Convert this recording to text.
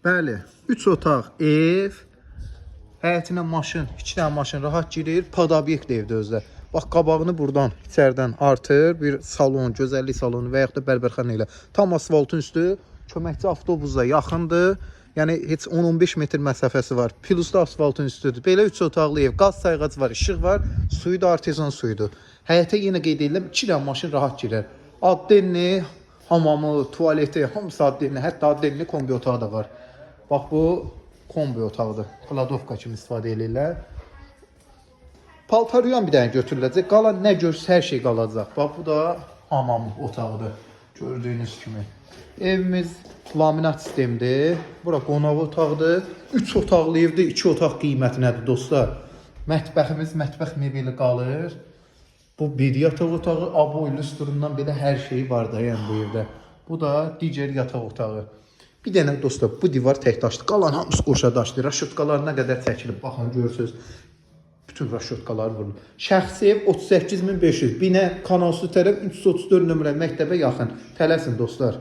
Bəli, 3 otaq ev, həyətinə maşın, 2 dənə maşın rahat girir, podobyekt evdə özdə. Bax, qabağını buradan, içərdən artır, bir salon, gözəllik salonu və yaxud da bərbərxana ilə. Tam asfaltın üstü, köməkçi avtobusla yaxındır. Yəni, heç 10-15 metr məsafəsi var. Plus da asfaltın üstüdür. Belə 3 otaqlı ev, qaz sayğacı var, işıq var, suyu da artezan suyudur. Həyətə yenə qeyd edirəm, 2 dənə maşın rahat girər. Addenli, hamamı, tualeti, hamısı addenli, hətta addenli kombi otağı da var. Bax, bu kombi otağıdır. Kladovka kimi istifadə edirlər. Paltaryan bir dənə götürüləcək. Qalan nə görsə hər şey qalacaq. Bax, bu da hamam otağıdır. Gördüyünüz kimi. Evimiz laminat sistemdir. Bura qonaq otaqdır. 3 otaqlı evdə 2 otaq qiyməti nədir dostlar? Mətbəximiz, mətbəx mebeli qalır. Bu bir yataq otağı, abo illüstrundan belə hər şey var da yəni bu evdə. Bu da digər yataq otağı. Bir dənə dostlar, bu divar tək daşdır. Qalan hamısı qoşa daşdır. Raşotkalar nə qədər çəkilib, baxın, görürsünüz. Bütün raşotkalar vurulur. Şəxsi ev 38.500. Binə Kanal Su tərəf 334 nömrə məktəbə yaxın. Tələsin dostlar.